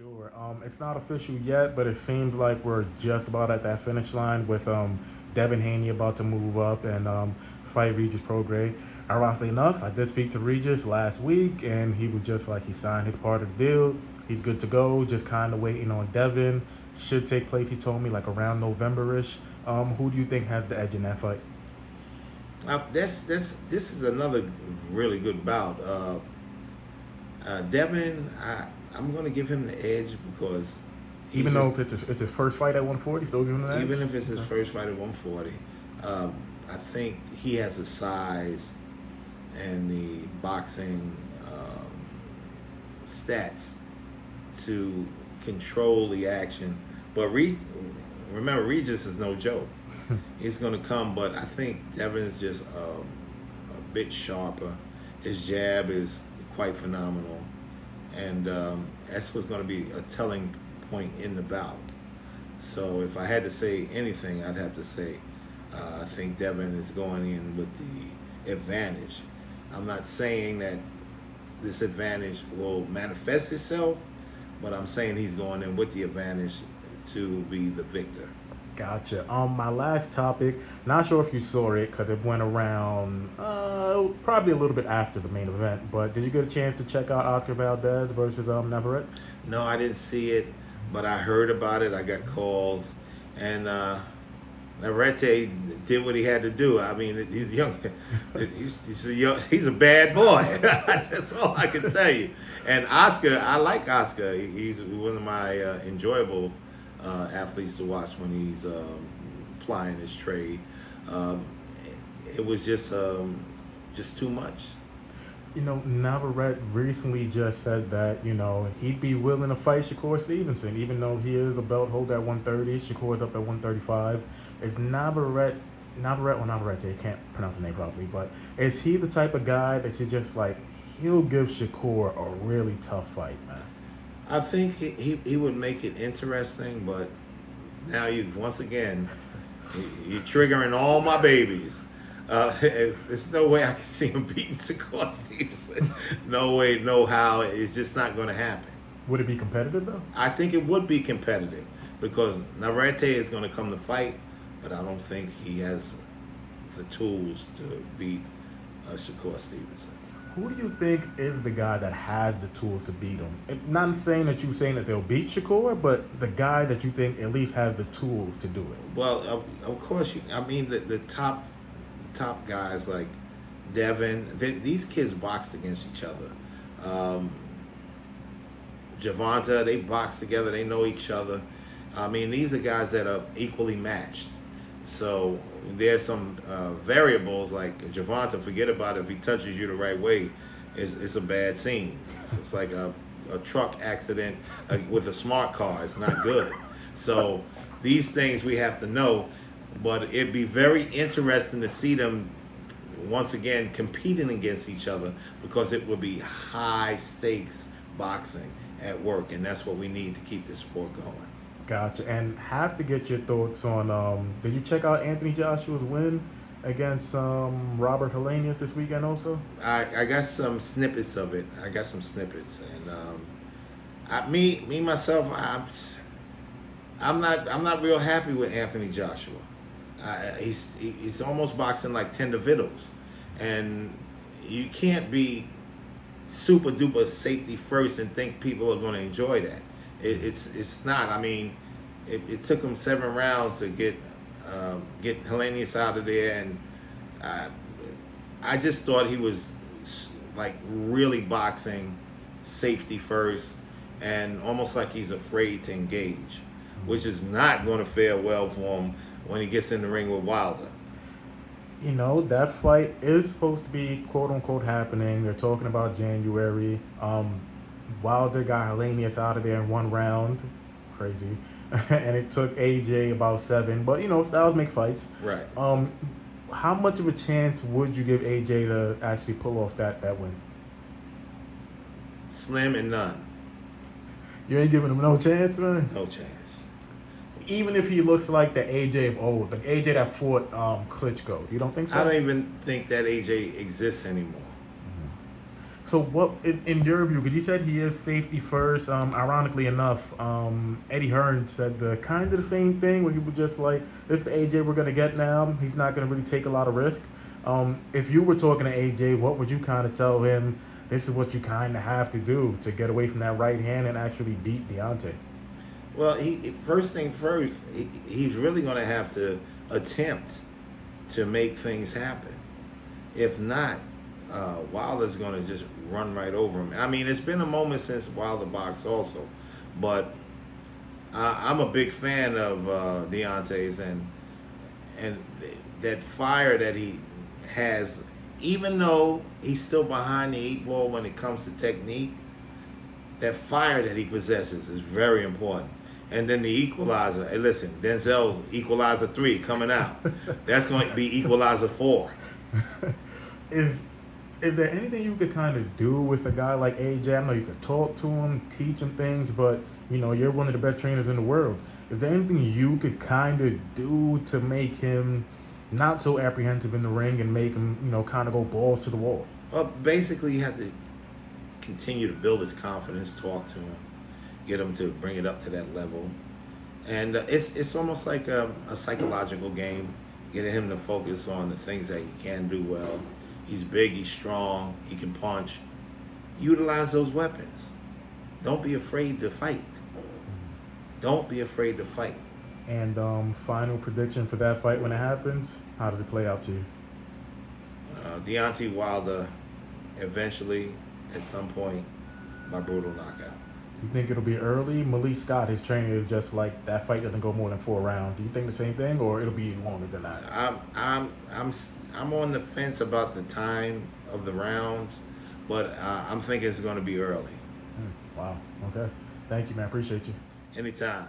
Sure. It's not official yet, but it seems like we're just about at that finish line with Devin Haney about to move up and fight Regis Prograis. Ironically enough, I did speak to Regis last week, and he was just like he signed his part of the deal. He's good to go. Just kind of waiting on Devin. Should take place. He told me like around November-ish. Who do you think has the edge in that fight? This is another really good bout. Devin, I'm going to give him the edge because Even though if it's his first fight at 140, still give him the edge? even if it's his first fight at 140, I think he has the size and the boxing stats to control the action. But remember, Regis is no joke. He's going to come, but I think Devin's just a bit sharper. His jab is quite phenomenal, and that's what's going to be a telling point in the bout. So if I had to say anything, I'd have to say I think Devin is going in with the advantage. I'm not saying that this advantage will manifest itself, but I'm saying he's going in with the advantage to be the victor. Gotcha. My last topic, not sure if you saw it because it went around probably a little bit after the main event, but did you get a chance to check out Oscar Valdez versus Navarrete? No, I didn't see it, but I heard about it. I got calls, and Navarrete did what he had to do. I mean, he's young. He's a bad boy. That's all I can tell you. And Oscar, I like Oscar. He's one of my enjoyable athletes to watch when he's plying his trade. It was just too much. Navarrete recently just said that, he'd be willing to fight Shakur Stevenson, even though he is a belt holder at 130. Shakur's up at 135. Is Navarrete, I can't pronounce the name properly, but is he the type of guy that you just like, he'll give Shakur a really tough fight, man? I think he would make it interesting, but now you're triggering all my babies. There's no way I can see him beating Shakur Stevenson. No way, no how. It's just not going to happen. Would it be competitive, though? I think it would be competitive because Navarrete is going to come to fight, but I don't think he has the tools to beat Shakur Stevenson. Who do you think is the guy that has the tools to beat him? Not saying that you're saying that they'll beat Shakur, but the guy that you think at least has the tools to do it. Well, of course, the top guys like Devin, these kids boxed against each other. Gervonta, they box together, they know each other. I mean, these are guys that are equally matched. So there's some variables like Gervonta, forget about it. If he touches you the right way, it's a bad scene. It's like a truck accident with a smart car. It's not good. So these things we have to know. But it'd be very interesting to see them once again competing against each other because it would be high stakes boxing at work, and that's what we need to keep this sport going. Gotcha. And have to get your thoughts on, did you check out Anthony Joshua's win against Robert Helenius this weekend also? I got some snippets of it. And myself, I'm not real happy with Anthony Joshua. He's almost boxing like tender victuals, and you can't be super duper safety first and think people are going to enjoy that. It's not. I mean, it took him 7 rounds to get Helenius out of there, and I just thought he was like really boxing safety first, and almost like he's afraid to engage, which is not going to fare well for him when he gets in the ring with Wilder. That fight is supposed to be quote-unquote happening. They're talking about January. Wilder got Helenius out of there in 1 round. Crazy. And it took AJ about 7. But, styles make fights. Right. How much of a chance would you give AJ to actually pull off that win? Slim and none. You ain't giving him no chance, man? No chance. Even if he looks like the AJ of old, the AJ that fought Klitschko, you don't think so? I don't even think that AJ exists anymore. Mm-hmm. So what, in your view, because you said he is safety first. Ironically enough, Eddie Hearn said the kind of the same thing, where he was just like, "This is the AJ we're gonna get now. He's not gonna really take a lot of risk." If you were talking to AJ, what would you kind of tell him? This is what you kind of have to do to get away from that right hand and actually beat Deontay. Well, first thing first, he's really going to have to attempt to make things happen. If not, Wilder's going to just run right over him. I mean, it's been a moment since Wilder boxed also, but I'm a big fan of Deontay's and that fire that he has, even though he's still behind the 8 ball when it comes to technique, that fire that he possesses is very important. And then the equalizer. Hey, listen, Denzel's equalizer 3 coming out. That's going to be equalizer 4. Is there anything you could kind of do with a guy like AJ? I know you could talk to him, teach him things, but you're one of the best trainers in the world. Is there anything you could kind of do to make him not so apprehensive in the ring and make him, kind of go balls to the wall? Well, basically, you have to continue to build his confidence, talk to him, get him to bring it up to that level. And it's almost like a psychological game, getting him to focus on the things that he can do well. He's big, he's strong, he can punch. Utilize those weapons. Don't be afraid to fight. Don't be afraid to fight. And final prediction for that fight when it happens, how did it play out to you? Deontay Wilder, eventually, at some point, by brutal knockout. You think it'll be early? Malik Scott, his trainer, is just like, that fight doesn't go more than 4 rounds. Do you think the same thing, or it'll be longer than that? I'm on the fence about the time of the rounds, but I'm thinking it's going to be early. Wow. Okay. Thank you, man. Appreciate you. Anytime.